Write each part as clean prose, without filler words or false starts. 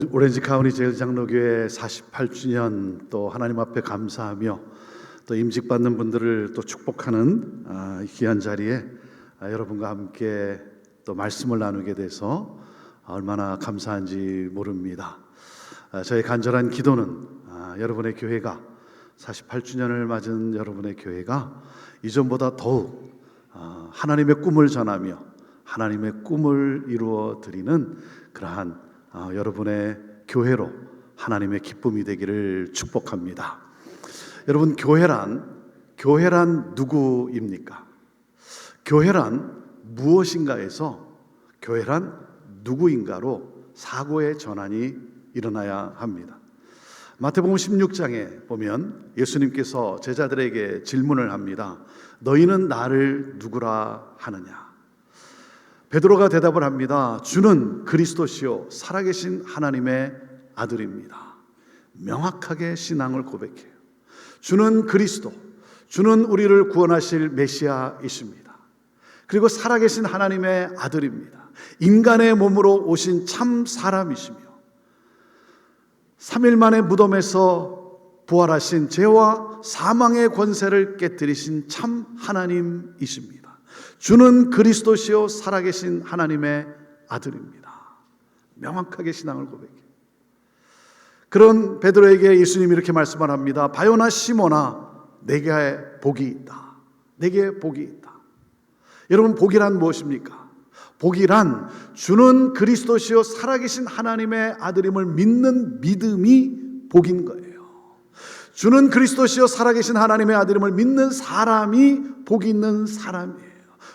오렌지 카운티 제일장로교회 48주년 또 하나님 앞에 감사하며 또 임직받는 분들을 또 축복하는 귀한 자리에 여러분과 함께 또 말씀을 나누게 돼서 얼마나 감사한지 모릅니다. 저의 간절한 기도는 여러분의 교회가 48주년을 맞은 여러분의 교회가 이전보다 더욱 하나님의 꿈을 전하며 하나님의 꿈을 이루어 드리는 그러한 여러분의 교회로 하나님의 기쁨이 되기를 축복합니다. 여러분, 교회란 누구입니까? 교회란 무엇인가에서 교회란 누구인가로 사고의 전환이 일어나야 합니다. 마태복음 16장에 보면 예수님께서 제자들에게 질문을 합니다. 너희는 나를 누구라 하느냐? 베드로가 대답을 합니다. 주는 그리스도시요 살아계신 하나님의 아들입니다. 명확하게 신앙을 고백해요. 주는 그리스도, 주는 우리를 구원하실 메시아이십니다. 그리고 살아계신 하나님의 아들입니다. 인간의 몸으로 오신 참 사람이시며 3일 만에 무덤에서 부활하신 죄와 사망의 권세를 깨뜨리신 참 하나님이십니다. 주는 그리스도시요 살아계신 하나님의 아들입니다. 명확하게 신앙을 고백해요. 그런 베드로에게 예수님이 이렇게 말씀을 합니다. 바요나 시몬아, 내게 복이 있다. 내게 복이 있다. 여러분, 복이란 무엇입니까? 복이란 주는 그리스도시요 살아계신 하나님의 아들임을 믿는 믿음이 복인 거예요. 주는 그리스도시요 살아계신 하나님의 아들임을 믿는 사람이 복 있는 사람이에요.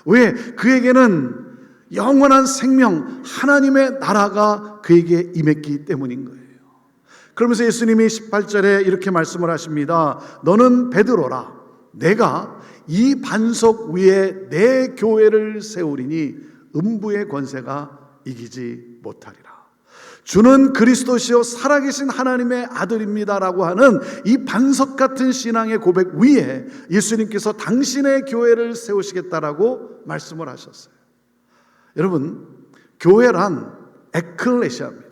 왜? 그에게는 영원한 생명, 하나님의 나라가 그에게 임했기 때문인 거예요. 그러면서 예수님이 18절에 이렇게 말씀을 하십니다. 너는 베드로라. 내가 이 반석 위에 내 교회를 세우리니 음부의 권세가 이기지 못하리라. 주는 그리스도시요 살아계신 하나님의 아들입니다라고 하는 이 반석 같은 신앙의 고백 위에 예수님께서 당신의 교회를 세우시겠다라고 말씀을 하셨어요. 여러분, 교회란 에클레시아입니다.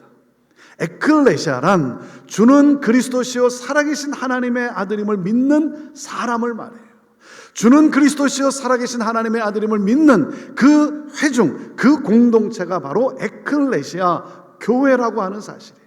에클레시아란 주는 그리스도시요 살아계신 하나님의 아들임을 믿는 사람을 말해요. 주는 그리스도시요 살아계신 하나님의 아들임을 믿는 그 회중, 그 공동체가 바로 에클레시아 교회라고 하는 사실이에요.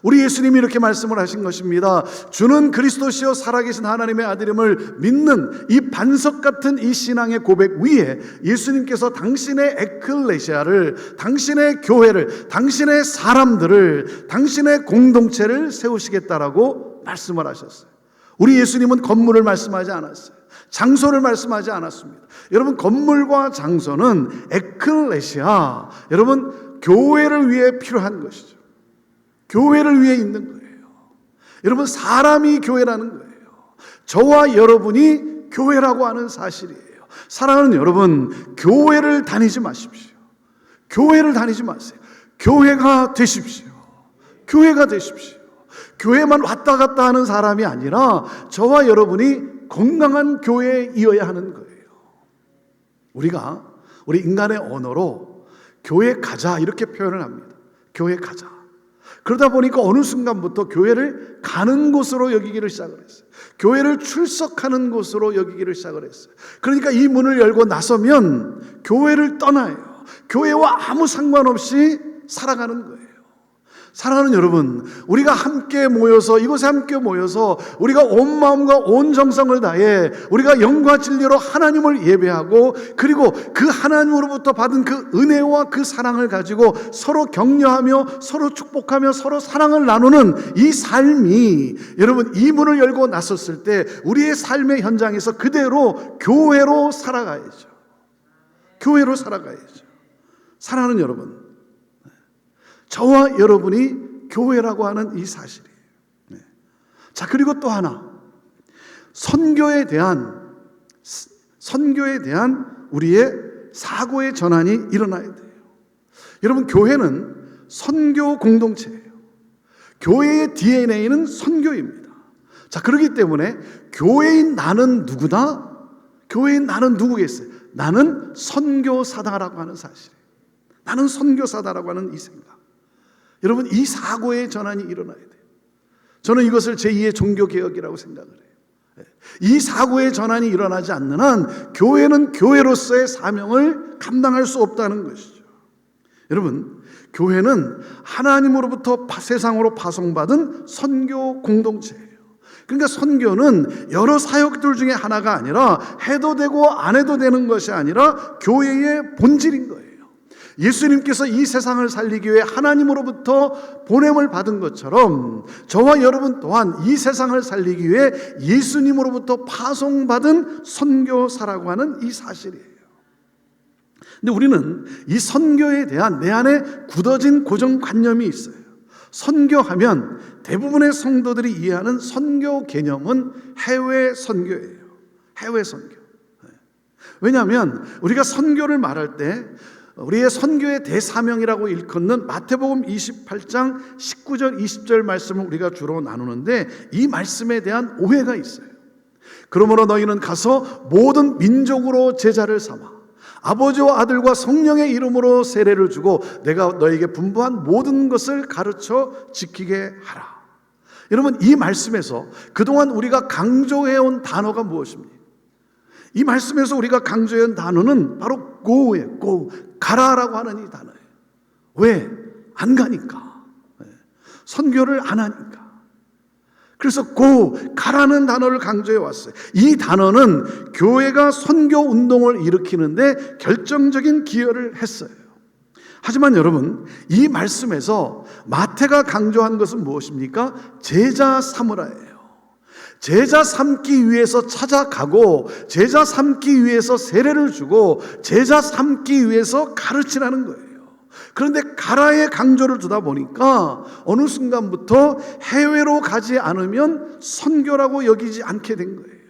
우리 예수님이 이렇게 말씀을 하신 것입니다. 주는 그리스도시요 살아계신 하나님의 아들임을 믿는 이 반석 같은 이 신앙의 고백 위에 예수님께서 당신의 에클레시아를, 당신의 교회를, 당신의 사람들을, 당신의 공동체를 세우시겠다라고 말씀을 하셨어요. 우리 예수님은 건물을 말씀하지 않았어요. 장소를 말씀하지 않았습니다. 여러분, 건물과 장소는 에클레시아, 여러분 교회를 위해 필요한 것이죠. 교회를 위해 있는 거예요. 여러분, 사람이 교회라는 거예요. 저와 여러분이 교회라고 하는 사실이에요. 사랑하는 여러분, 교회를 다니지 마십시오. 교회를 다니지 마세요. 교회가 되십시오. 교회가 되십시오. 교회만 왔다 갔다 하는 사람이 아니라 저와 여러분이 건강한 교회이어야 하는 거예요. 우리 인간의 언어로 교회 가자 이렇게 표현을 합니다. 교회 가자. 그러다 보니까 어느 순간부터 교회를 가는 곳으로 여기기를 시작을 했어요. 교회를 출석하는 곳으로 여기기를 시작을 했어요. 그러니까 이 문을 열고 나서면 교회를 떠나요. 교회와 아무 상관없이 살아가는 거예요. 사랑하는 여러분, 우리가 함께 모여서, 이곳에 함께 모여서 우리가 온 마음과 온 정성을 다해 우리가 영과 진리로 하나님을 예배하고, 그리고 그 하나님으로부터 받은 그 은혜와 그 사랑을 가지고 서로 격려하며 서로 축복하며 서로 사랑을 나누는 이 삶이, 여러분, 이 문을 열고 나섰을 때 우리의 삶의 현장에서 그대로 교회로 살아가야죠. 교회로 살아가야죠. 사랑하는 여러분, 저와 여러분이 교회라고 하는 이 사실이에요. 자, 그리고 또 하나, 선교에 대한 우리의 사고의 전환이 일어나야 돼요. 여러분, 교회는 선교 공동체예요. 교회의 DNA는 선교입니다. 자, 그렇기 때문에 교회인 나는 누구다? 교회인 나는 누구겠어요? 나는 선교사다라고 하는 사실이에요. 나는 선교사다라고 하는 이 생각. 여러분, 이 사고의 전환이 일어나야 돼요. 저는 이것을 제2의 종교개혁이라고 생각을 해요. 이 사고의 전환이 일어나지 않는 한 교회는 교회로서의 사명을 감당할 수 없다는 것이죠. 여러분, 교회는 하나님으로부터 세상으로 파송받은 선교 공동체예요. 그러니까 선교는 여러 사역들 중에 하나가 아니라 해도 되고 안 해도 되는 것이 아니라 교회의 본질인 거예요. 예수님께서 이 세상을 살리기 위해 하나님으로부터 보냄을 받은 것처럼 저와 여러분 또한 이 세상을 살리기 위해 예수님으로부터 파송받은 선교사라고 하는 이 사실이에요. 근데 우리는 이 선교에 대한 내 안에 굳어진 고정관념이 있어요. 선교하면 대부분의 성도들이 이해하는 선교 개념은 해외 선교예요. 해외 선교. 왜냐하면 우리가 선교를 말할 때 우리의 선교의 대사명이라고 일컫는 마태복음 28장 19절 20절 말씀을 우리가 주로 나누는데 이 말씀에 대한 오해가 있어요. 그러므로 너희는 가서 모든 민족으로 제자를 삼아 아버지와 아들과 성령의 이름으로 세례를 주고 내가 너에게 분부한 모든 것을 가르쳐 지키게 하라. 여러분, 이 말씀에서 그동안 우리가 강조해온 단어가 무엇입니까? 이 말씀에서 우리가 강조해온 단어는 바로 go예요. go, 가라라고 하는 이 단어예요. 왜? 안 가니까. 선교를 안 하니까. 그래서 go, 가라는 단어를 강조해 왔어요. 이 단어는 교회가 선교 운동을 일으키는데 결정적인 기여를 했어요. 하지만 여러분, 이 말씀에서 마태가 강조한 것은 무엇입니까? 제자 삼으라예요. 제자 삼기 위해서 찾아가고 제자 삼기 위해서 세례를 주고 제자 삼기 위해서 가르치라는 거예요. 그런데 가라의 강조를 두다 보니까 어느 순간부터 해외로 가지 않으면 선교라고 여기지 않게 된 거예요.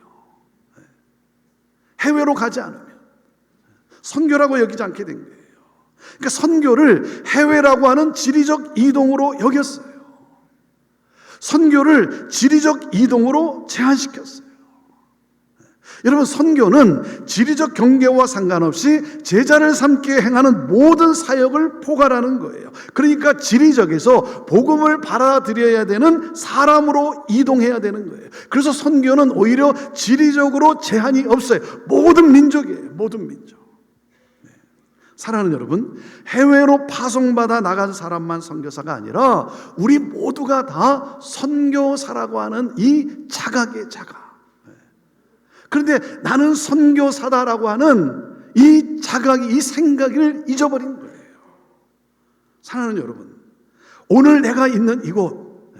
해외로 가지 않으면 선교라고 여기지 않게 된 거예요. 그러니까 선교를 해외라고 하는 지리적 이동으로 여겼어요. 선교를 지리적 이동으로 제한시켰어요. 여러분, 선교는 지리적 경계와 상관없이 제자를 삼기 위해 행하는 모든 사역을 포괄하는 거예요. 그러니까 지리적에서 복음을 받아들여야 되는 사람으로 이동해야 되는 거예요. 그래서 선교는 오히려 지리적으로 제한이 없어요. 모든 민족이에요. 모든 민족. 사랑하는 여러분, 해외로 파송받아 나간 사람만 선교사가 아니라 우리 모두가 다 선교사라고 하는 이 자각의 자각. 그런데 나는 선교사다라고 하는 이 자각이, 이 생각을 잊어버린 거예요. 사랑하는 여러분, 오늘 내가 있는 이곳,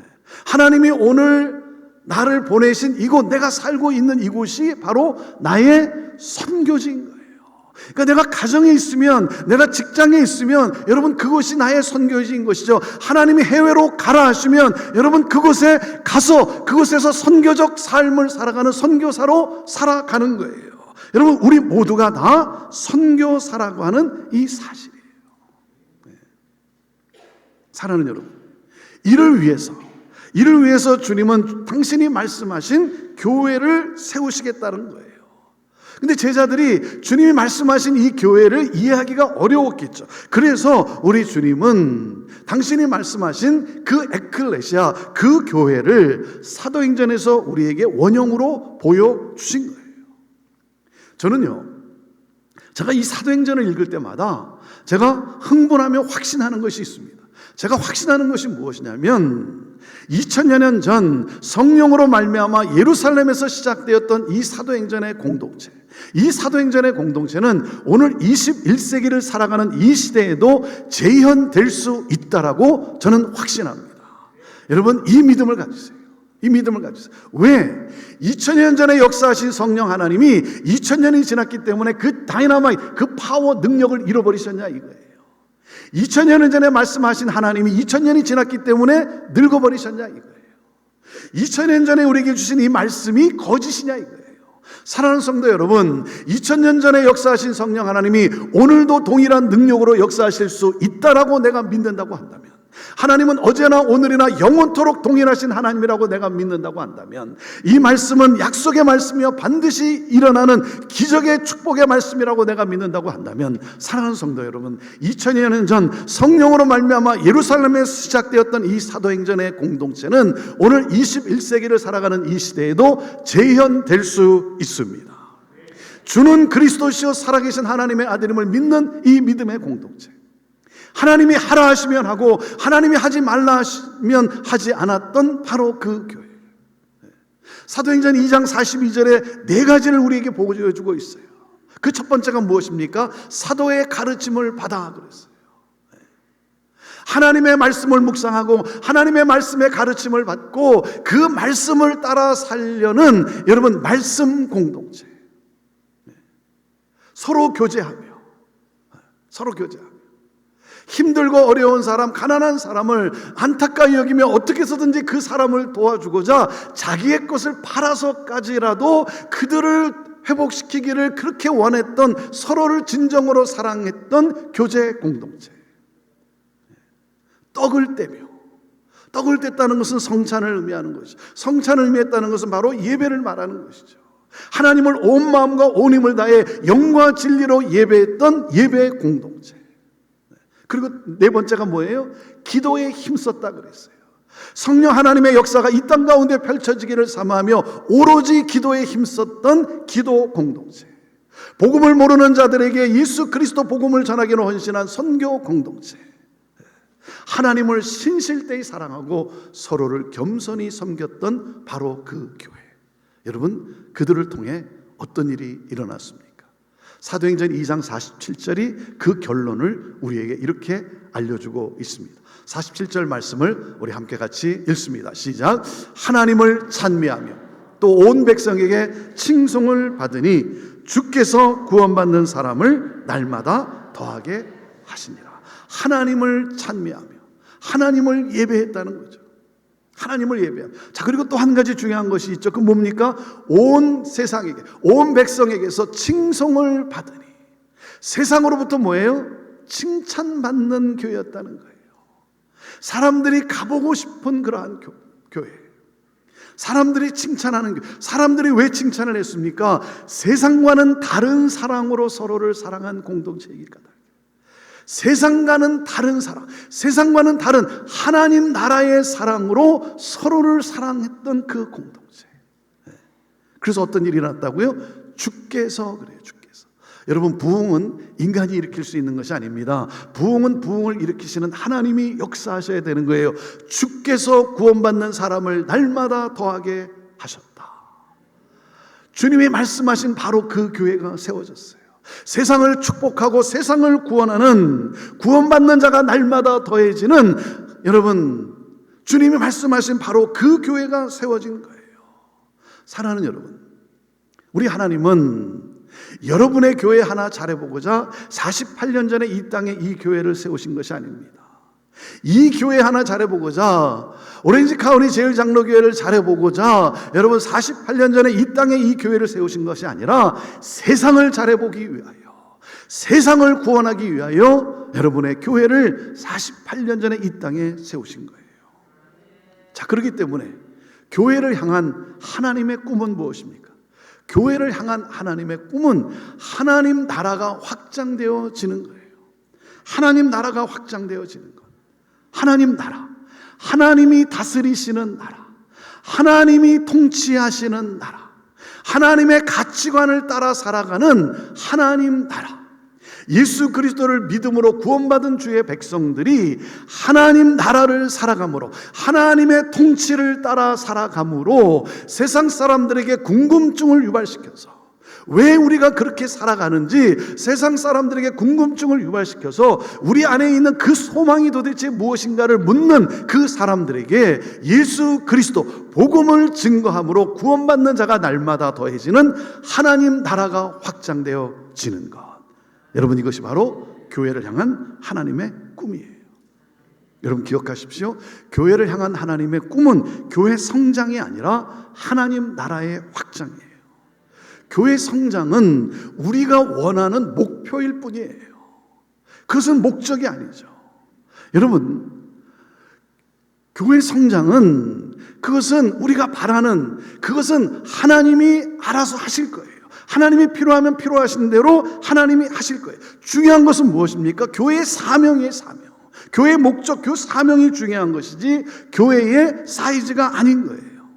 하나님이 오늘 나를 보내신 이곳, 내가 살고 있는 이곳이 바로 나의 선교지인 거예요. 그러니까 내가 가정에 있으면, 내가 직장에 있으면 여러분 그곳이 나의 선교지인 것이죠. 하나님이 해외로 가라 하시면 여러분 그곳에 가서 그곳에서 선교적 삶을 살아가는 선교사로 살아가는 거예요. 여러분, 우리 모두가 다 선교사라고 하는 이 사실이에요. 사랑하는 여러분, 이를 위해서 주님은 당신이 말씀하신 교회를 세우시겠다는 거예요. 근데 제자들이 주님이 말씀하신 이 교회를 이해하기가 어려웠겠죠. 그래서 우리 주님은 당신이 말씀하신 그 에클레시아, 그 교회를 사도행전에서 우리에게 원형으로 보여주신 거예요. 저는요, 제가 이 사도행전을 읽을 때마다 제가 흥분하며 확신하는 것이 있습니다. 제가 확신하는 것이 무엇이냐면 2000여 년 전 성령으로 말미암아 예루살렘에서 시작되었던 이 사도행전의 공동체, 이 사도행전의 공동체는 오늘 21세기를 살아가는 이 시대에도 재현될 수 있다라고 저는 확신합니다. 여러분, 이 믿음을 가지세요. 이 믿음을 가지세요. 왜? 2000년 전에 역사하신 성령 하나님이 2000년이 지났기 때문에 그 다이나마이트, 그 파워 능력을 잃어버리셨냐 이거예요. 2000년 전에 말씀하신 하나님이 2000년이 지났기 때문에 늙어버리셨냐 이거예요. 2000년 전에 우리에게 주신 이 말씀이 거짓이냐 이거예요. 사랑하는 성도 여러분, 2000년 전에 역사하신 성령 하나님이 오늘도 동일한 능력으로 역사하실 수 있다라고 내가 믿는다고 한다면 하나님은 어제나 오늘이나 영원토록 동일하신 하나님이라고 내가 믿는다고 한다면, 이 말씀은 약속의 말씀이며 반드시 일어나는 기적의 축복의 말씀이라고 내가 믿는다고 한다면, 사랑하는 성도 여러분, 2000여 년 전 성령으로 말미암아 예루살렘에 시작되었던 이 사도행전의 공동체는 오늘 21세기를 살아가는 이 시대에도 재현될 수 있습니다. 주는 그리스도시요 살아계신 하나님의 아들임을 믿는 이 믿음의 공동체, 하나님이 하라 하시면 하고 하나님이 하지 말라 하시면 하지 않았던 바로 그 교회. 사도행전 2장 42절에 네 가지를 우리에게 보여주고 있어요. 그 첫 번째가 무엇입니까? 사도의 가르침을 받아 그랬어요. 하나님의 말씀을 묵상하고 하나님의 말씀의 가르침을 받고 그 말씀을 따라 살려는 여러분 말씀 공동체. 서로 교제하며 힘들고 어려운 사람, 가난한 사람을 안타까이 여기며 어떻게 해서든지 그 사람을 도와주고자 자기의 것을 팔아서까지라도 그들을 회복시키기를 그렇게 원했던, 서로를 진정으로 사랑했던 교제 공동체. 떡을 뗐다는 것은 성찬을 의미하는 것이죠. 성찬을 의미했다는 것은 바로 예배를 말하는 것이죠. 하나님을 온 마음과 온 힘을 다해 영과 진리로 예배했던 예배 공동체. 그리고 네 번째가 뭐예요? 기도에 힘썼다 그랬어요. 성령 하나님의 역사가 이 땅 가운데 펼쳐지기를 사모하며 오로지 기도에 힘썼던 기도 공동체. 복음을 모르는 자들에게 예수 그리스도 복음을 전하기로 헌신한 선교 공동체. 하나님을 신실되이 사랑하고 서로를 겸손히 섬겼던 바로 그 교회. 여러분, 그들을 통해 어떤 일이 일어났습니까? 사도행전 2장 47절이 그 결론을 우리에게 이렇게 알려주고 있습니다. 47절 말씀을 우리 함께 같이 읽습니다. 시작. 하나님을 찬미하며 또 온 백성에게 칭송을 받으니 주께서 구원받는 사람을 날마다 더하게 하시니라. 하나님을 찬미하며 하나님을 예배했다는 거죠. 하나님을 예배하며. 자, 그리고 또 한 가지 중요한 것이 있죠. 그 뭡니까? 온 세상에게, 온 백성에게서 칭송을 받으니. 세상으로부터 뭐예요? 칭찬받는 교회였다는 거예요. 사람들이 가보고 싶은 그러한 교회. 사람들이 칭찬하는 교회. 사람들이 왜 칭찬을 했습니까? 세상과는 다른 사랑으로 서로를 사랑한 공동체이기 때문에. 세상과는 다른 사랑, 세상과는 다른 하나님 나라의 사랑으로 서로를 사랑했던 그 공동체. 그래서 어떤 일이 일어났다고요? 주께서 그래요. 주께서. 여러분, 부흥은 인간이 일으킬 수 있는 것이 아닙니다. 부흥은 부흥을 일으키시는 하나님이 역사하셔야 되는 거예요. 주께서 구원받는 사람을 날마다 더하게 하셨다. 주님이 말씀하신 바로 그 교회가 세워졌어요. 세상을 축복하고 세상을 구원하는, 구원받는 자가 날마다 더해지는, 여러분, 주님이 말씀하신 바로 그 교회가 세워진 거예요. 사랑하는 여러분, 우리 하나님은 여러분의 교회 하나 잘해보고자 48년 전에 이 땅에 이 교회를 세우신 것이 아닙니다. 이 교회 하나 잘해보고자, 오렌지 카운티 제일장로교회를 잘해보고자 여러분 48년 전에 이 땅에 이 교회를 세우신 것이 아니라 세상을 잘해보기 위하여, 세상을 구원하기 위하여 여러분의 교회를 48년 전에 이 땅에 세우신 거예요. 자, 그렇기 때문에 교회를 향한 하나님의 꿈은 무엇입니까? 교회를 향한 하나님의 꿈은 하나님 나라가 확장되어지는 거예요. 하나님 나라가 확장되어지는 것. 하나님 나라, 하나님이 다스리시는 나라, 하나님이 통치하시는 나라, 하나님의 가치관을 따라 살아가는 하나님 나라. 예수 그리스도를 믿음으로 구원받은 주의 백성들이 하나님 나라를 살아감으로, 하나님의 통치를 따라 살아감으로 세상 사람들에게 궁금증을 유발시켜서, 왜 우리가 그렇게 살아가는지 세상 사람들에게 궁금증을 유발시켜서 우리 안에 있는 그 소망이 도대체 무엇인가를 묻는 그 사람들에게 예수 그리스도 복음을 증거함으로 구원받는 자가 날마다 더해지는 하나님 나라가 확장되어지는 것. 여러분, 이것이 바로 교회를 향한 하나님의 꿈이에요. 여러분 기억하십시오. 교회를 향한 하나님의 꿈은 교회 성장이 아니라 하나님 나라의 확장이에요. 교회 성장은 우리가 원하는 목표일 뿐이에요. 그것은 목적이 아니죠. 여러분, 교회 성장은 그것은 우리가 바라는 그것은 하나님이 알아서 하실 거예요. 하나님이 필요하면 필요하신 대로 하나님이 하실 거예요. 중요한 것은 무엇입니까? 교회의 사명이에요. 사명. 교회의 목적, 교회 사명이 중요한 것이지 교회의 사이즈가 아닌 거예요.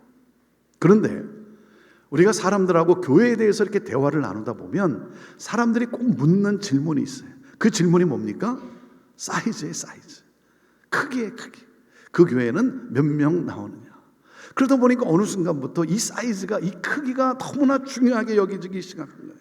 그런데 우리가 사람들하고 교회에 대해서 이렇게 대화를 나누다 보면 사람들이 꼭 묻는 질문이 있어요. 그 질문이 뭡니까? 사이즈의 사이즈. 크기의 크기. 그 교회는 몇 명 나오느냐. 그러다 보니까 어느 순간부터 이 사이즈가, 이 크기가 너무나 중요하게 여겨지기 시작한 거예요.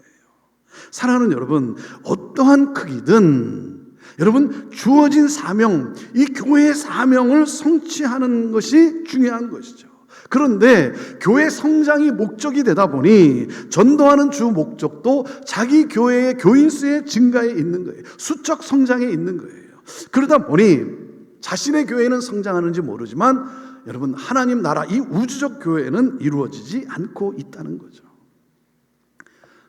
사랑하는 여러분, 어떠한 크기든 여러분 주어진 사명, 이 교회의 사명을 성취하는 것이 중요한 것이죠. 그런데 교회 성장이 목적이 되다 보니 전도하는 주 목적도 자기 교회의 교인 수의 증가에 있는 거예요. 수적 성장에 있는 거예요. 그러다 보니 자신의 교회는 성장하는지 모르지만 여러분 하나님 나라 이 우주적 교회는 이루어지지 않고 있다는 거죠.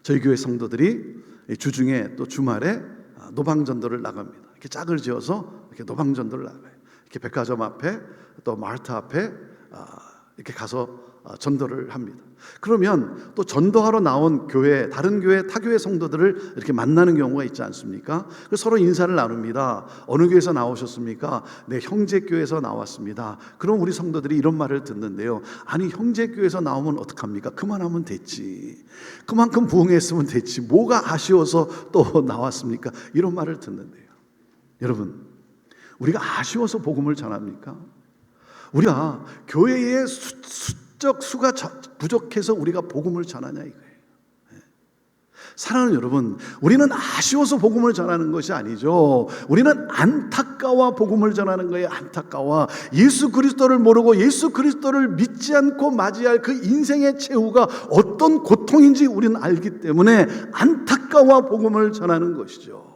저희 교회 성도들이 주중에 또 주말에 노방전도를 나갑니다. 이렇게 짝을 지어서 이렇게 노방전도를 나가요. 이렇게 백화점 앞에 또 마트 앞에 이렇게 가서 전도를 합니다. 그러면 또 전도하러 나온 교회, 다른 교회, 타교회 성도들을 이렇게 만나는 경우가 있지 않습니까? 그래서 서로 인사를 나눕니다. 어느 교회에서 나오셨습니까? 네, 형제교회에서 나왔습니다. 그럼 우리 성도들이 이런 말을 듣는데요. 아니, 형제교회에서 나오면 어떡합니까? 그만하면 됐지. 그만큼 부흥했으면 됐지. 뭐가 아쉬워서 또 나왔습니까? 이런 말을 듣는데요. 여러분, 우리가 아쉬워서 복음을 전합니까? 우리가 교회의 수적 수가 부족해서 우리가 복음을 전하냐 이거예요. 사랑하는 여러분, 우리는 아쉬워서 복음을 전하는 것이 아니죠. 우리는 안타까워 복음을 전하는 거예요. 안타까워. 예수 그리스도를 모르고 예수 그리스도를 믿지 않고 맞이할 그 인생의 최후가 어떤 고통인지 우리는 알기 때문에 안타까워 복음을 전하는 것이죠.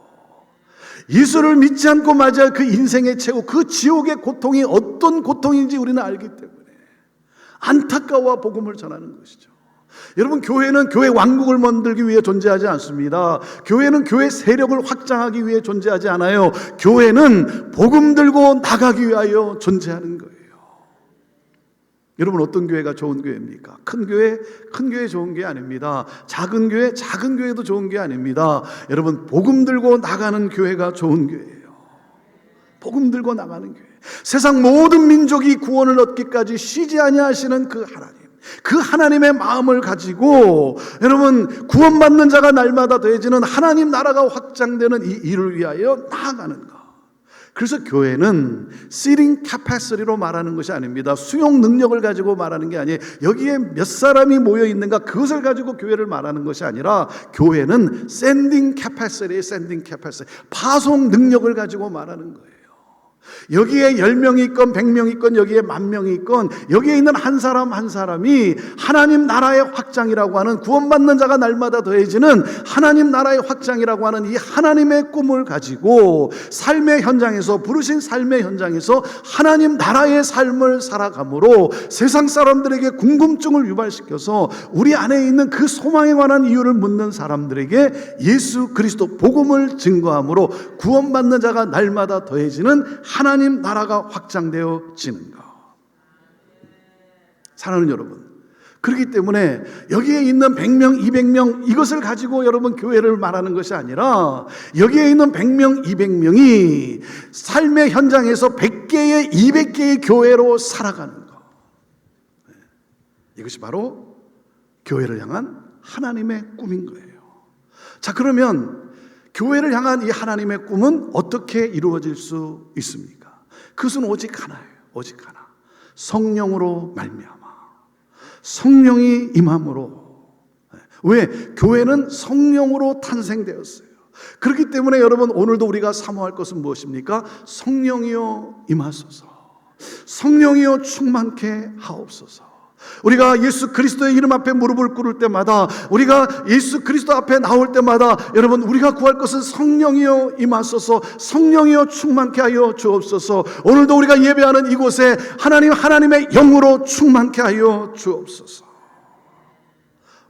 예수를 믿지 않고 맞이할 그 인생의 최후, 그 지옥의 고통이 어떤 고통인지 우리는 알기 때문에 안타까워 복음을 전하는 것이죠. 여러분, 교회는 교회 왕국을 만들기 위해 존재하지 않습니다. 교회는 교회 세력을 확장하기 위해 존재하지 않아요. 교회는 복음 들고 나가기 위하여 존재하는 거예요. 여러분, 어떤 교회가 좋은 교회입니까? 큰 교회 좋은 게 아닙니다. 작은 교회도 좋은 게 아닙니다. 여러분, 복음 들고 나가는 교회가 좋은 교회예요. 복음 들고 나가는 교회. 세상 모든 민족이 구원을 얻기까지 쉬지 아니하시는 그 하나님. 그 하나님의 마음을 가지고 여러분 구원받는 자가 날마다 더해지는 하나님 나라가 확장되는 이 일을 위하여 나아가는 것. 그래서 교회는 seating capacity로 말하는 것이 아닙니다. 수용 능력을 가지고 말하는 게 아니에요. 여기에 몇 사람이 모여 있는가 그것을 가지고 교회를 말하는 것이 아니라 교회는 sending capacity, 파송 능력을 가지고 말하는 거예요. 여기에 10명이 있건 100명이 있건 여기에 10,000명이 있건 여기에 있는 한 사람 한 사람이 하나님 나라의 확장이라고 하는 구원받는 자가 날마다 더해지는 하나님 나라의 확장이라고 하는 이 하나님의 꿈을 가지고 삶의 현장에서 부르신 삶의 현장에서 하나님 나라의 삶을 살아감으로 세상 사람들에게 궁금증을 유발시켜서 우리 안에 있는 그 소망에 관한 이유를 묻는 사람들에게 예수 그리스도 복음을 증거함으로 구원받는 자가 날마다 더해지는 하나님 나라가 확장되어지는 것. 사랑하는 여러분, 그렇기 때문에 여기에 있는 100명, 200명 이것을 가지고 여러분 교회를 말하는 것이 아니라 여기에 있는 100명, 200명이 삶의 현장에서 100개의, 200개의 교회로 살아가는 것. 이것이 바로 교회를 향한 하나님의 꿈인 거예요. 자, 그러면 교회를 향한 이 하나님의 꿈은 어떻게 이루어질 수 있습니까? 그것은 오직 하나예요. 오직 하나. 성령으로 말미암아. 성령이 임함으로. 왜? 교회는 성령으로 탄생되었어요. 그렇기 때문에 여러분 오늘도 우리가 사모할 것은 무엇입니까? 성령이여 임하소서. 성령이여 충만케 하옵소서. 우리가 예수 그리스도의 이름 앞에 무릎을 꿇을 때마다, 우리가 예수 그리스도 앞에 나올 때마다 여러분 우리가 구할 것은 성령이여 임하소서, 성령이여 충만케 하여 주옵소서. 오늘도 우리가 예배하는 이곳에 하나님의 영으로 충만케 하여 주옵소서.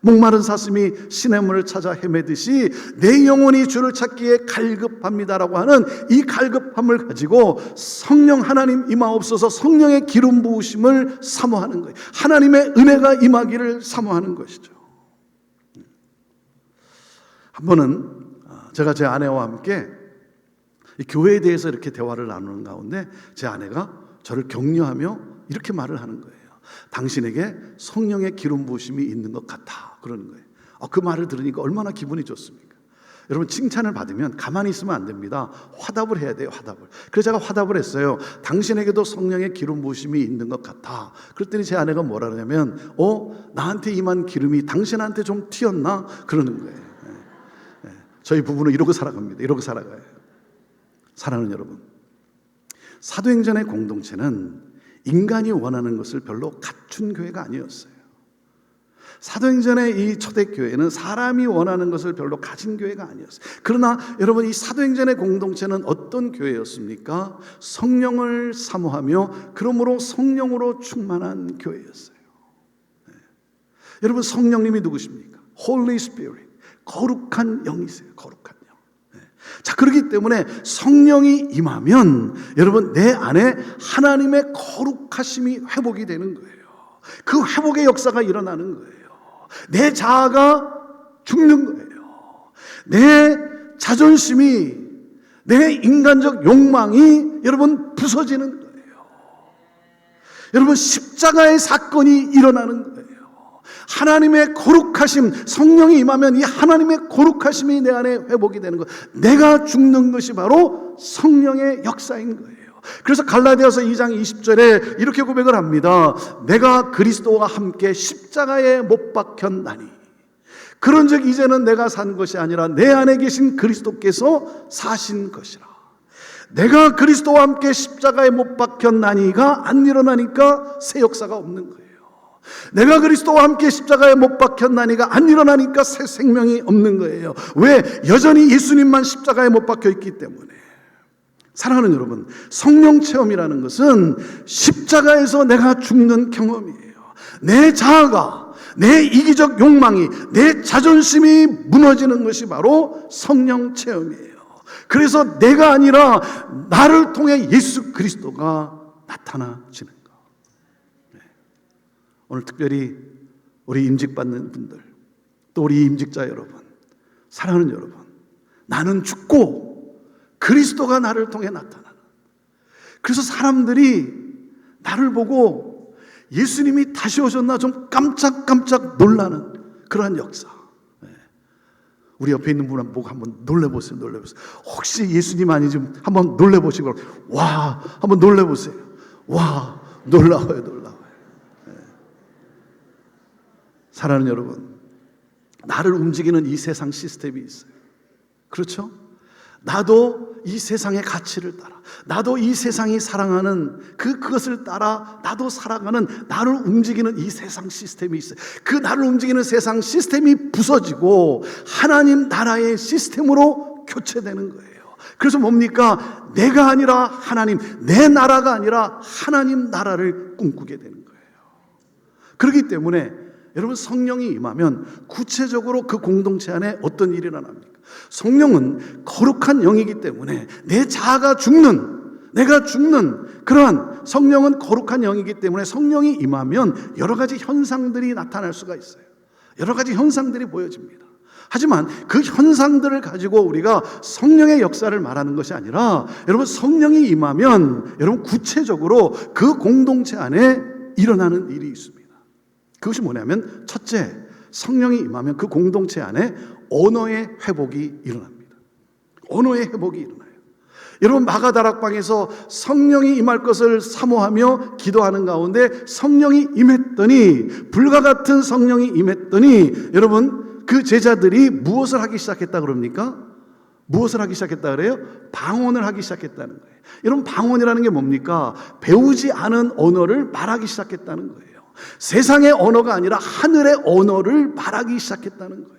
목마른 사슴이 시냇물을 찾아 헤매듯이 내 영혼이 주를 찾기에 갈급합니다라고 하는 이 갈급함을 가지고 성령 하나님 임하옵소서, 성령의 기름 부으심을 사모하는 거예요. 하나님의 은혜가 임하기를 사모하는 것이죠. 한 번은 제가 제 아내와 함께 이 교회에 대해서 이렇게 대화를 나누는 가운데 제 아내가 저를 격려하며 이렇게 말을 하는 거예요. 당신에게 성령의 기름 부으심이 있는 것 같아, 그러는 거예요. 그 말을 들으니까 얼마나 기분이 좋습니까? 여러분, 칭찬을 받으면 가만히 있으면 안 됩니다. 화답을 해야 돼요, 화답을. 그래서 제가 화답을 했어요. 당신에게도 성령의 기름 부으심이 있는 것 같아. 그랬더니 제 아내가 뭐라 그러냐면 나한테 임한 기름이 당신한테 좀 튀었나? 그러는 거예요. 저희 부부는 이러고 살아갑니다. 이러고 살아가요. 사랑하는 여러분, 사도행전의 공동체는 인간이 원하는 것을 별로 갖춘 교회가 아니었어요. 사도행전의 이 초대교회는 사람이 원하는 것을 별로 가진 교회가 아니었어요. 그러나 여러분, 이 사도행전의 공동체는 어떤 교회였습니까? 성령을 사모하며 그러므로 성령으로 충만한 교회였어요. 네. 여러분, 성령님이 누구십니까? Holy Spirit, 거룩한 영이세요. 거룩한 영. 네. 자, 그렇기 때문에 성령이 임하면 여러분, 내 안에 하나님의 거룩하심이 회복이 되는 거예요. 그 회복의 역사가 일어나는 거예요. 내 자아가 죽는 거예요. 내 자존심이, 내 인간적 욕망이 여러분 부서지는 거예요. 여러분, 십자가의 사건이 일어나는 거예요. 하나님의 거룩하심, 성령이 임하면 이 하나님의 거룩하심이 내 안에 회복이 되는 거예요. 내가 죽는 것이 바로 성령의 역사인 거예요. 그래서 갈라디아서 2장 20절에 이렇게 고백을 합니다. 내가 그리스도와 함께 십자가에 못 박혔나니 그런즉 이제는 내가 산 것이 아니라 내 안에 계신 그리스도께서 사신 것이라. 내가 그리스도와 함께 십자가에 못 박혔나니가 안 일어나니까 새 역사가 없는 거예요. 내가 그리스도와 함께 십자가에 못 박혔나니가 안 일어나니까 새 생명이 없는 거예요. 왜? 여전히 예수님만 십자가에 못 박혀 있기 때문에. 사랑하는 여러분, 성령 체험이라는 것은 십자가에서 내가 죽는 경험이에요. 내 자아가, 내 이기적 욕망이, 내 자존심이 무너지는 것이 바로 성령 체험이에요. 그래서 내가 아니라 나를 통해 예수 그리스도가 나타나지는 것. 네. 오늘 특별히 우리 임직받는 분들, 또 우리 임직자 여러분, 사랑하는 여러분, 나는 죽고 그리스도가 나를 통해 나타나는. 그래서 사람들이 나를 보고 예수님이 다시 오셨나 좀 깜짝깜짝 놀라는 그러한 역사. 네. 우리 옆에 있는 분 보고 한번 놀래보세요. 놀래보세요. 혹시 예수님 아닌지 한번 놀래보시고, 와, 한번 놀래보세요. 와, 놀라워요, 놀라워요. 네. 사랑하는 여러분, 나를 움직이는 이 세상 시스템이 있어요. 그렇죠? 나도 이 세상의 가치를 따라, 나도 이 세상이 사랑하는 그것을 따라 나도 살아가는, 나를 움직이는 이 세상 시스템이 있어요. 그 나를 움직이는 세상 시스템이 부서지고 하나님 나라의 시스템으로 교체되는 거예요. 그래서 뭡니까? 내가 아니라 하나님, 내 나라가 아니라 하나님 나라를 꿈꾸게 되는 거예요. 그렇기 때문에 여러분, 성령이 임하면 구체적으로 그 공동체 안에 어떤 일이 일어납니까? 성령은 거룩한 영이기 때문에 내 자아가 죽는, 내가 죽는 그러한, 성령은 거룩한 영이기 때문에 성령이 임하면 여러 가지 현상들이 나타날 수가 있어요. 여러 가지 현상들이 보여집니다. 하지만 그 현상들을 가지고 우리가 성령의 역사를 말하는 것이 아니라, 여러분, 성령이 임하면 여러분 구체적으로 그 공동체 안에 일어나는 일이 있습니다. 그것이 뭐냐면, 첫째, 성령이 임하면 그 공동체 안에 언어의 회복이 일어납니다. 언어의 회복이 일어나요. 여러분, 마가다락방에서 성령이 임할 것을 사모하며 기도하는 가운데 성령이 임했더니, 불과 같은 성령이 임했더니 여러분, 그 제자들이 무엇을 하기 시작했다 그럽니까? 무엇을 하기 시작했다 그래요? 방언을 하기 시작했다는 거예요. 여러분, 방언이라는 게 뭡니까? 배우지 않은 언어를 말하기 시작했다는 거예요. 세상의 언어가 아니라 하늘의 언어를 말하기 시작했다는 거예요.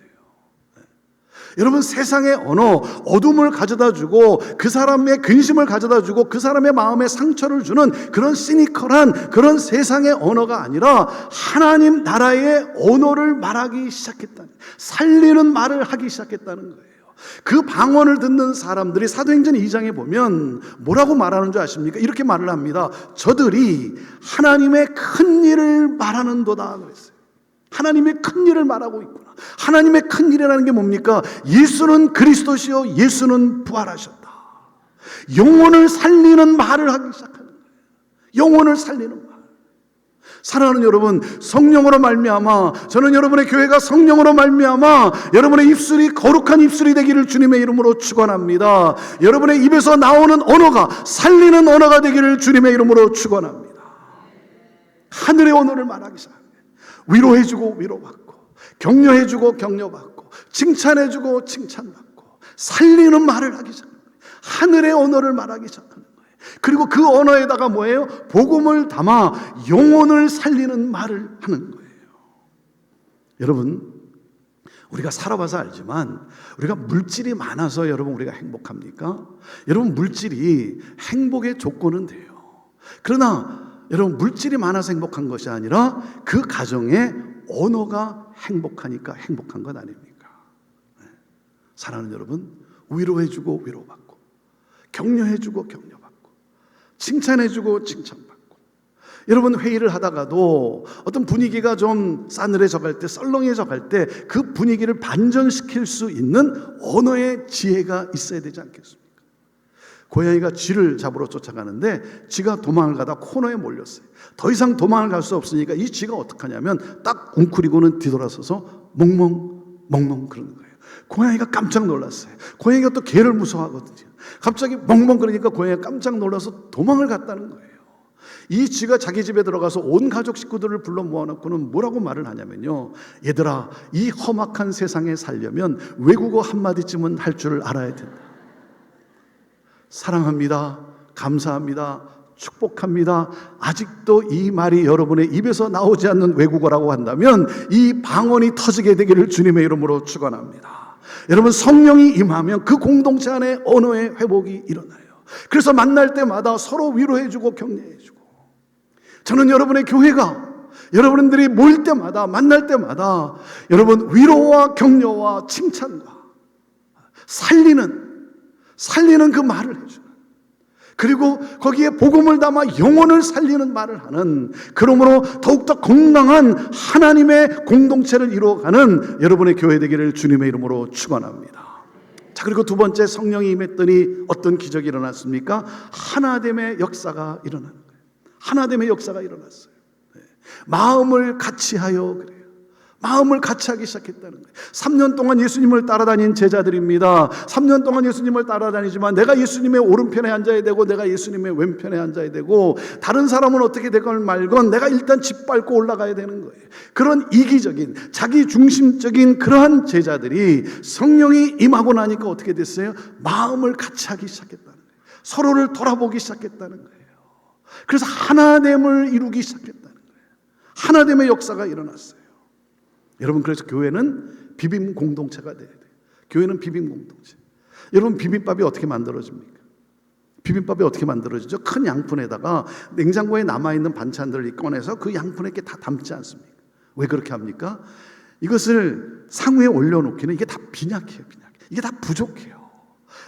여러분, 세상의 언어, 어둠을 가져다 주고 그 사람의 근심을 가져다 주고 그 사람의 마음에 상처를 주는 그런 시니컬한 그런 세상의 언어가 아니라 하나님 나라의 언어를 말하기 시작했다는, 살리는 말을 하기 시작했다는 거예요. 그 방언을 듣는 사람들이 사도행전 2장에 보면 뭐라고 말하는 줄 아십니까? 이렇게 말을 합니다. 저들이 하나님의 큰 일을 말하는도다 그랬어요. 하나님의 큰 일을 말하고 있구나. 하나님의 큰 일이라는 게 뭡니까? 예수는 그리스도시요 예수는 부활하셨다. 영혼을 살리는 말을 하기 시작하는 거예요. 영혼을 살리는 말. 사랑하는 여러분, 성령으로 말미암아, 저는 여러분의 교회가 성령으로 말미암아 여러분의 입술이 거룩한 입술이 되기를 주님의 이름으로 축원합니다. 여러분의 입에서 나오는 언어가 살리는 언어가 되기를 주님의 이름으로 축원합니다. 하늘의 언어를 말하기 시작합니다. 위로해주고 위로받고, 격려해주고 격려받고, 칭찬해주고 칭찬받고, 살리는 말을 하기 시작합니다. 하늘의 언어를 말하기 시작합니다. 그리고 그 언어에다가 뭐예요? 복음을 담아 영혼을 살리는 말을 하는 거예요. 여러분, 우리가 살아봐서 알지만 우리가 물질이 많아서 여러분 우리가 행복합니까? 여러분, 물질이 행복의 조건은 돼요. 그러나 여러분, 물질이 많아서 행복한 것이 아니라 그 가정의 언어가 행복하니까 행복한 것 아닙니까? 사랑하는 여러분, 위로해주고 위로받고, 격려해주고 격려받고, 칭찬해주고 칭찬받고. 여러분, 회의를 하다가도 어떤 분위기가 좀 싸늘해져 갈 때, 썰렁해져 갈 때 그 분위기를 반전시킬 수 있는 언어의 지혜가 있어야 되지 않겠습니까? 고양이가 쥐를 잡으러 쫓아가는데 쥐가 도망을 가다 코너에 몰렸어요. 더 이상 도망을 갈 수 없으니까 이 쥐가 어떻게 하냐면 딱 웅크리고는 뒤돌아서서 멍멍 멍멍 그러는 거예요. 고양이가 깜짝 놀랐어요. 고양이가 또 개를 무서워하거든요. 갑자기 멍멍 그러니까 고양이가 깜짝 놀라서 도망을 갔다는 거예요. 이 쥐가 자기 집에 들어가서 온 가족 식구들을 불러 모아놓고는 뭐라고 말을 하냐면요, 얘들아, 이 험악한 세상에 살려면 외국어 한마디쯤은 할 줄을 알아야 된다. 사랑합니다. 감사합니다. 축복합니다. 아직도 이 말이 여러분의 입에서 나오지 않는 외국어라고 한다면 이 방언이 터지게 되기를 주님의 이름으로 축원합니다. 여러분, 성령이 임하면 그 공동체 안에 언어의 회복이 일어나요. 그래서 만날 때마다 서로 위로해주고 격려해주고. 저는 여러분의 교회가, 여러분들이 모일 때마다, 만날 때마다 여러분 위로와 격려와 칭찬과 살리는 그 말을 해주는, 그리고 거기에 복음을 담아 영혼을 살리는 말을 하는, 그러므로 더욱더 건강한 하나님의 공동체를 이루어가는 여러분의 교회 되기를 주님의 이름으로 축원합니다. 자, 그리고 두 번째, 성령이 임했더니 어떤 기적이 일어났습니까? 하나됨의 역사가 일어나는 거예요. 하나됨의 역사가 일어났어요. 마음을 같이 하여, 그래요. 마음을 같이 하기 시작했다는 거예요. 3년 동안 예수님을 따라다닌 제자들입니다. 3년 동안 예수님을 따라다니지만 내가 예수님의 오른편에 앉아야 되고 내가 예수님의 왼편에 앉아야 되고 다른 사람은 어떻게 되건 말건 내가 일단 짓밟고 올라가야 되는 거예요. 그런 이기적인, 자기 중심적인 그러한 제자들이 성령이 임하고 나니까 어떻게 됐어요? 마음을 같이 하기 시작했다는 거예요. 서로를 돌아보기 시작했다는 거예요. 그래서 하나됨을 이루기 시작했다는 거예요. 하나됨의 역사가 일어났어요. 여러분, 그래서 교회는 비빔 공동체가 돼야 돼요. 교회는 비빔 공동체. 여러분, 비빔밥이 어떻게 만들어집니까? 비빔밥이 어떻게 만들어지죠? 큰 양푼에다가 냉장고에 남아있는 반찬들을 꺼내서 그 양푼에 이렇게 다 담지 않습니까? 왜 그렇게 합니까? 이것을 상위에 올려놓기는 이게 다 빈약해요. 이게 다 부족해요.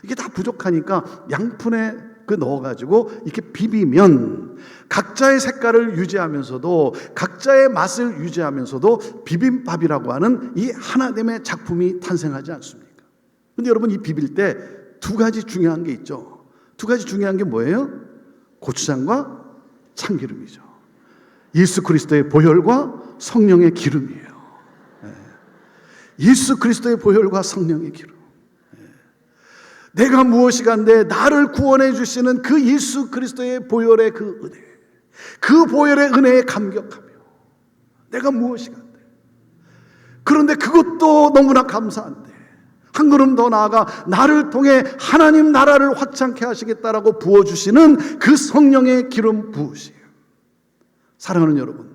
이게 다 부족하니까 양푼에 넣어가지고 이렇게 비비면 각자의 색깔을 유지하면서도 각자의 맛을 유지하면서도 비빔밥이라고 하는 이 하나됨의 작품이 탄생하지 않습니까? 그런데 여러분, 이 비빌 때 두 가지 중요한 게 있죠. 두 가지 중요한 게 뭐예요? 고추장과 참기름이죠. 예수 그리스도의 보혈과 성령의 기름이에요. 예수 그리스도의 보혈과 성령의 기름. 내가 무엇이간데 나를 구원해 주시는 그 예수 그리스도의 보혈의 그 은혜, 그 보혈의 은혜에 감격하며 내가 무엇이간데. 그런데 그것도 너무나 감사한데 한 걸음 더 나아가 나를 통해 하나님 나라를 확장케 하시겠다라고 부어주시는 그 성령의 기름 부으시에요. 사랑하는 여러분,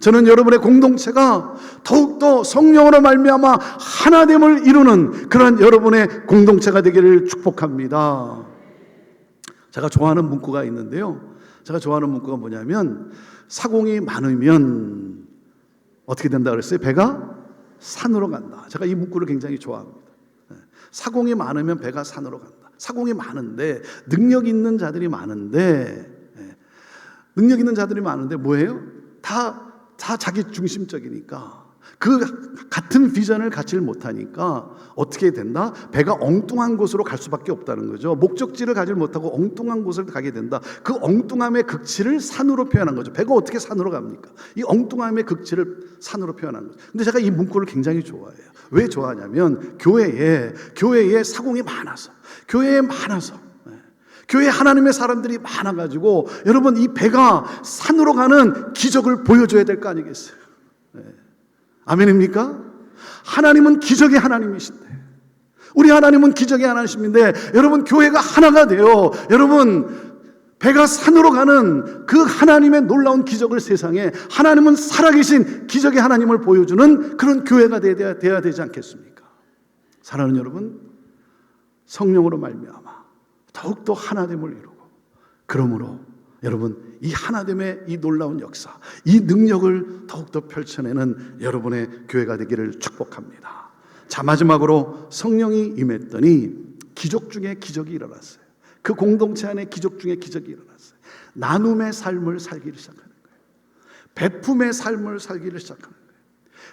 저는 여러분의 공동체가 더욱더 성령으로 말미암아 하나됨을 이루는 그런 여러분의 공동체가 되기를 축복합니다. 제가 좋아하는 문구가 있는데요. 제가 좋아하는 문구가 뭐냐면 사공이 많으면 어떻게 된다 그랬어요? 배가 산으로 간다. 제가 이 문구를 굉장히 좋아합니다. 사공이 많으면 배가 산으로 간다. 사공이 많은데 능력 있는 자들이 많은데 뭐예요? 다 자기 중심적이니까 그 같은 비전을 갖지를 못하니까 어떻게 된다? 배가 엉뚱한 곳으로 갈 수밖에 없다는 거죠. 목적지를 가지 못하고 엉뚱한 곳을 가게 된다. 그 엉뚱함의 극치를 산으로 표현한 거죠. 배가 어떻게 산으로 갑니까? 이 엉뚱함의 극치를 산으로 표현한 거죠. 근데 제가 이 문구를 굉장히 좋아해요. 왜 좋아하냐면 교회에 사공이 많아서, 교회에 하나님의 사람들이 많아가지고 여러분 이 배가 산으로 가는 기적을 보여줘야 될 거 아니겠어요? 아멘입니까? 하나님은 기적의 하나님이신데, 우리 하나님은 기적의 하나님이신데 여러분 교회가 하나가 돼요. 여러분 배가 산으로 가는 그 하나님의 놀라운 기적을 세상에, 하나님은 살아계신 기적의 하나님을 보여주는 그런 교회가 돼야 되지 않겠습니까? 사랑하는 여러분, 성령으로 말미암아 더욱더 하나됨을 이루고, 그러므로 여러분 이 하나됨의 이 놀라운 역사, 이 능력을 더욱더 펼쳐내는 여러분의 교회가 되기를 축복합니다. 자, 마지막으로 성령이 임했더니 기적 중에 기적이 일어났어요. 그 공동체 안에 기적 중에 기적이 일어났어요. 나눔의 삶을 살기를 시작하는 거예요. 베품의 삶을 살기를 시작하는 거예요.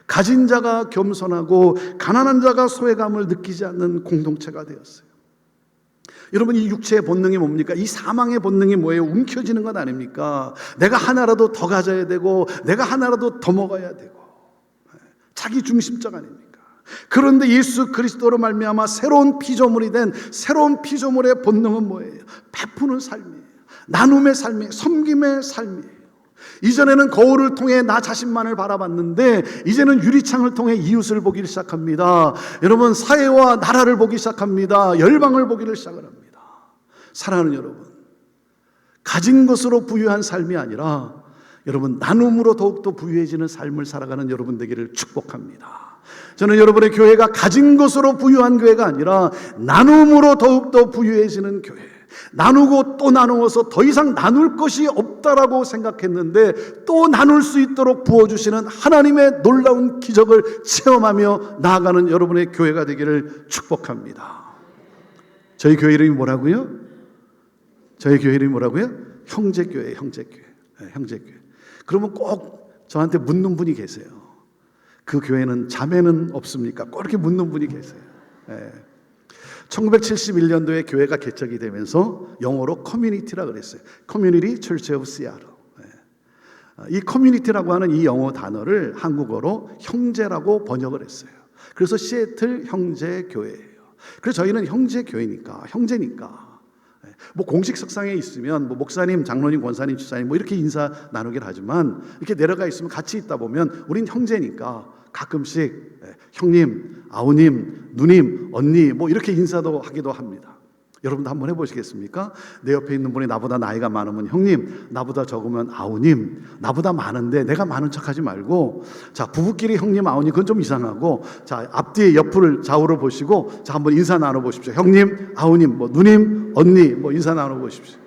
가진 자가 겸손하고 가난한 자가 소외감을 느끼지 않는 공동체가 되었어요. 여러분 이 육체의 본능이 뭡니까? 이 사망의 본능이 뭐예요? 움켜쥐는 것 아닙니까? 내가 하나라도 더 가져야 되고 내가 하나라도 더 먹어야 되고, 자기 중심적 아닙니까? 그런데 예수 그리스도로 말미암아 새로운 피조물이 된 새로운 피조물의 본능은 뭐예요? 베푸는 삶이에요. 나눔의 삶이에요. 섬김의 삶이에요. 이전에는 거울을 통해 나 자신만을 바라봤는데 이제는 유리창을 통해 이웃을 보기 시작합니다. 여러분 사회와 나라를 보기 시작합니다. 열방을 보기를 시작을 합니다. 사랑하는 여러분, 가진 것으로 부유한 삶이 아니라 여러분 나눔으로 더욱더 부유해지는 삶을 살아가는 여러분 되기를 축복합니다. 저는 여러분의 교회가 가진 것으로 부유한 교회가 아니라 나눔으로 더욱더 부유해지는 교회, 나누고 또 나누어서 더 이상 나눌 것이 없다라고 생각했는데 또 나눌 수 있도록 부어주시는 하나님의 놀라운 기적을 체험하며 나아가는 여러분의 교회가 되기를 축복합니다. 저희 교회 이름이 뭐라고요? 저희 교회 이름이 뭐라고요? 형제교회, 형제교회. 형제교회. 그러면 꼭 저한테 묻는 분이 계세요. 그 교회는 자매는 없습니까? 꼭 이렇게 묻는 분이 계세요. 1971년도에 교회가 개척이 되면서 영어로 커뮤니티라 그랬어요. 커뮤니티 철치 오브 시애틀. 이 커뮤니티라고 하는 이 영어 단어를 한국어로 형제라고 번역을 했어요. 그래서 시애틀 형제교회예요. 그래서 저희는 형제교회니까, 형제니까 뭐 공식 석상에 있으면 뭐 목사님, 장로님, 권사님, 집사님 뭐 이렇게 인사 나누긴 하지만 이렇게 내려가 있으면 같이 있다 보면 우린 형제니까 가끔씩 형님, 아우님, 누님, 언니 뭐 이렇게 인사도 하기도 합니다. 여러분도 한번 해보시겠습니까? 내 옆에 있는 분이 나보다 나이가 많으면 형님, 나보다 적으면 아우님, 나보다 많은데 내가 많은 척하지 말고, 자 부부끼리 형님, 아우님 그건 좀 이상하고, 자 앞뒤 옆을 좌우를 보시고 자 한번 인사 나눠보십시오. 형님, 아우님, 뭐 누님, 언니 뭐 인사 나눠보십시오.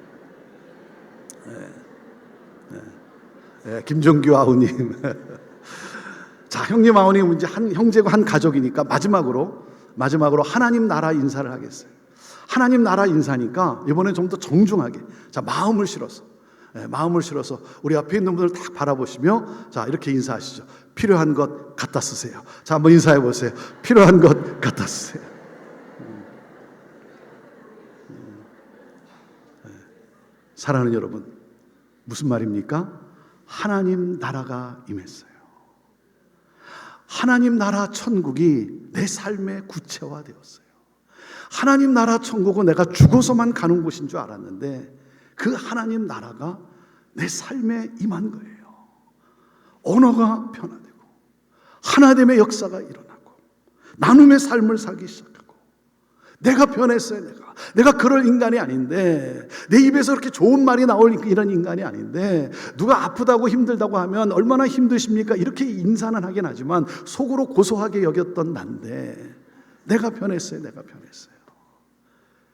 김종규 아우님. 자 형님, 아우님 이제 한 형제고 한 가족이니까 마지막으로 하나님 나라 인사를 하겠어요. 하나님 나라 인사니까 이번엔 좀 더 정중하게, 자 마음을 실어서 우리 앞에 있는 분들 딱 바라보시며 자 이렇게 인사하시죠. 필요한 것 갖다 쓰세요. 자 한번 인사해 보세요. 필요한 것 갖다 쓰세요. 사랑하는 여러분, 무슨 말입니까? 하나님 나라가 임했어요. 하나님 나라 천국이 내 삶의 구체화되었어요. 하나님 나라 천국은 내가 죽어서만 가는 곳인 줄 알았는데 그 하나님 나라가 내 삶에 임한 거예요. 언어가 변화되고 하나됨의 역사가 일어나고 나눔의 삶을 살기 시작하고 내가 변했어요. 내가 그럴 인간이 아닌데, 내 입에서 그렇게 좋은 말이 나올 이런 인간이 아닌데, 누가 아프다고 힘들다고 하면 얼마나 힘드십니까? 이렇게 인사는 하긴 하지만 속으로 고소하게 여겼던 난데, 내가 변했어요.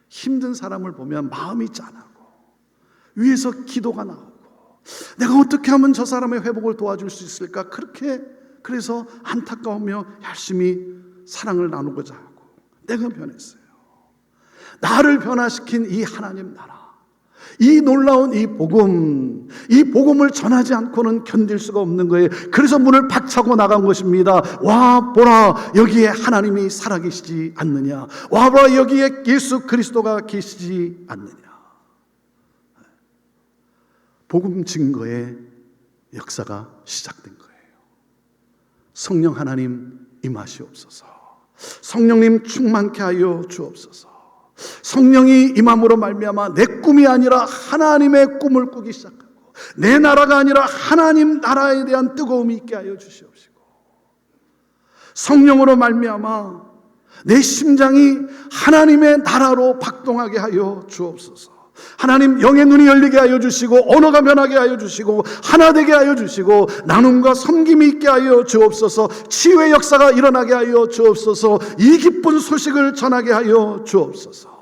힘든 사람을 보면 마음이 짠하고 위에서 기도가 나오고, 내가 어떻게 하면 저 사람의 회복을 도와줄 수 있을까? 그래서 안타까우며 열심히 사랑을 나누고자 하고, 내가 변했어요. 나를 변화시킨 이 하나님 나라, 이 놀라운 이 복음을 전하지 않고는 견딜 수가 없는 거예요. 그래서 문을 박차고 나간 것입니다. 와 보라, 여기에 하나님이 살아계시지 않느냐. 와 보라, 여기에 예수 그리스도가 계시지 않느냐. 복음 증거의 역사가 시작된 거예요. 성령 하나님 임하시옵소서. 성령님 충만케 하여 주옵소서. 성령이 임함으로 말미암아 내 꿈이 아니라 하나님의 꿈을 꾸기 시작하고, 내 나라가 아니라 하나님 나라에 대한 뜨거움이 있게 하여 주시옵시고, 성령으로 말미암아 내 심장이 하나님의 나라로 박동하게 하여 주옵소서. 하나님 영의 눈이 열리게 하여 주시고, 언어가 변하게 하여 주시고, 하나 되게 하여 주시고, 나눔과 섬김이 있게 하여 주옵소서. 치유의 역사가 일어나게 하여 주옵소서. 이 기쁜 소식을 전하게 하여 주옵소서.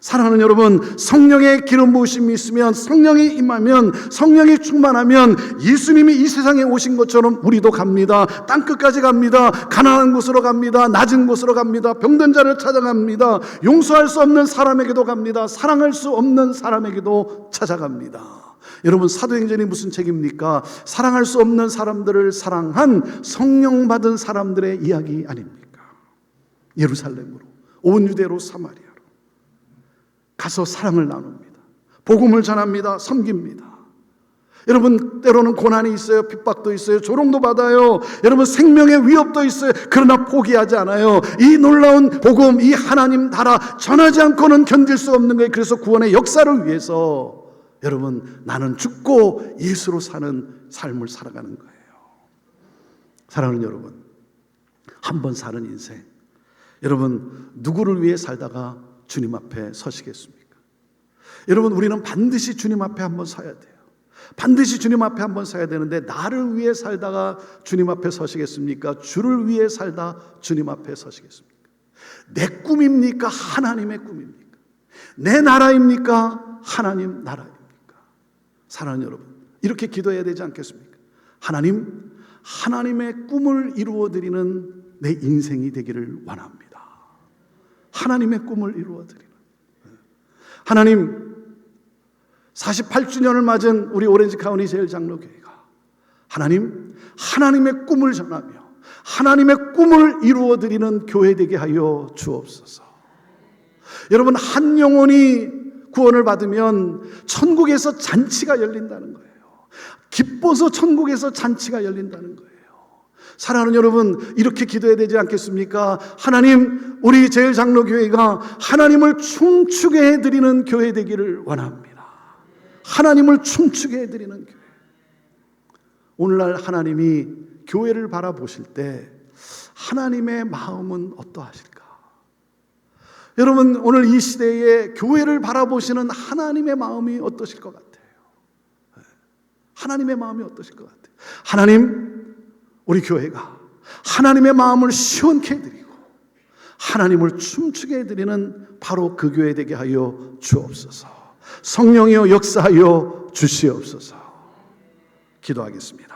사랑하는 여러분, 성령의 기름 부으심이 있으면, 성령이 임하면, 성령이 충만하면 예수님이 이 세상에 오신 것처럼 우리도 갑니다. 땅끝까지 갑니다. 가난한 곳으로 갑니다. 낮은 곳으로 갑니다. 병든 자를 찾아갑니다. 용서할 수 없는 사람에게도 갑니다. 사랑할 수 없는 사람에게도 찾아갑니다. 여러분, 사도행전이 무슨 책입니까? 사랑할 수 없는 사람들을 사랑한 성령 받은 사람들의 이야기 아닙니까? 예루살렘으로, 온 유대로, 사마리아 가서 사랑을 나눕니다. 복음을 전합니다. 섬깁니다. 여러분, 때로는 고난이 있어요. 핍박도 있어요. 조롱도 받아요. 여러분, 생명의 위협도 있어요. 그러나 포기하지 않아요. 이 놀라운 복음, 이 하나님 나라 전하지 않고는 견딜 수 없는 거예요. 그래서 구원의 역사를 위해서 여러분, 나는 죽고 예수로 사는 삶을 살아가는 거예요. 사랑하는 여러분, 한 번 사는 인생, 여러분 누구를 위해 살다가 주님 앞에 서시겠습니까? 여러분, 우리는 반드시 주님 앞에 한번 서야 돼요. 반드시 주님 앞에 한번 서야 되는데, 나를 위해 살다가 주님 앞에 서시겠습니까? 주를 위해 살다 주님 앞에 서시겠습니까? 내 꿈입니까? 하나님의 꿈입니까? 내 나라입니까? 하나님 나라입니까? 사랑하는 여러분, 이렇게 기도해야 되지 않겠습니까? 하나님, 하나님의 꿈을 이루어드리는 내 인생이 되기를 원합니다. 하나님의 꿈을 이루어드리는, 하나님, 48주년을 맞은 우리 오렌지 카운티 제일장로교회가 하나님, 하나님의 꿈을 전하며 하나님의 꿈을 이루어드리는 교회 되게 하여 주옵소서. 여러분, 한 영혼이 구원을 받으면 천국에서 잔치가 열린다는 거예요. 기뻐서 천국에서 잔치가 열린다는 거예요. 사랑하는 여러분, 이렇게 기도해야 되지 않겠습니까? 하나님, 우리 제일장로교회가 하나님을 춤추게 해드리는 교회 되기를 원합니다. 하나님을 춤추게 해드리는 교회. 오늘날 하나님이 교회를 바라보실 때 하나님의 마음은 어떠하실까? 여러분, 오늘 이 시대에 교회를 바라보시는 하나님의 마음이 어떠실 것 같아요? 하나님의 마음이 어떠실 것 같아요? 하나님, 우리 교회가 하나님의 마음을 시원케 해드리고 하나님을 춤추게 해드리는 바로 그 교회 되게 하여 주옵소서. 성령이여 역사하여 주시옵소서. 기도하겠습니다.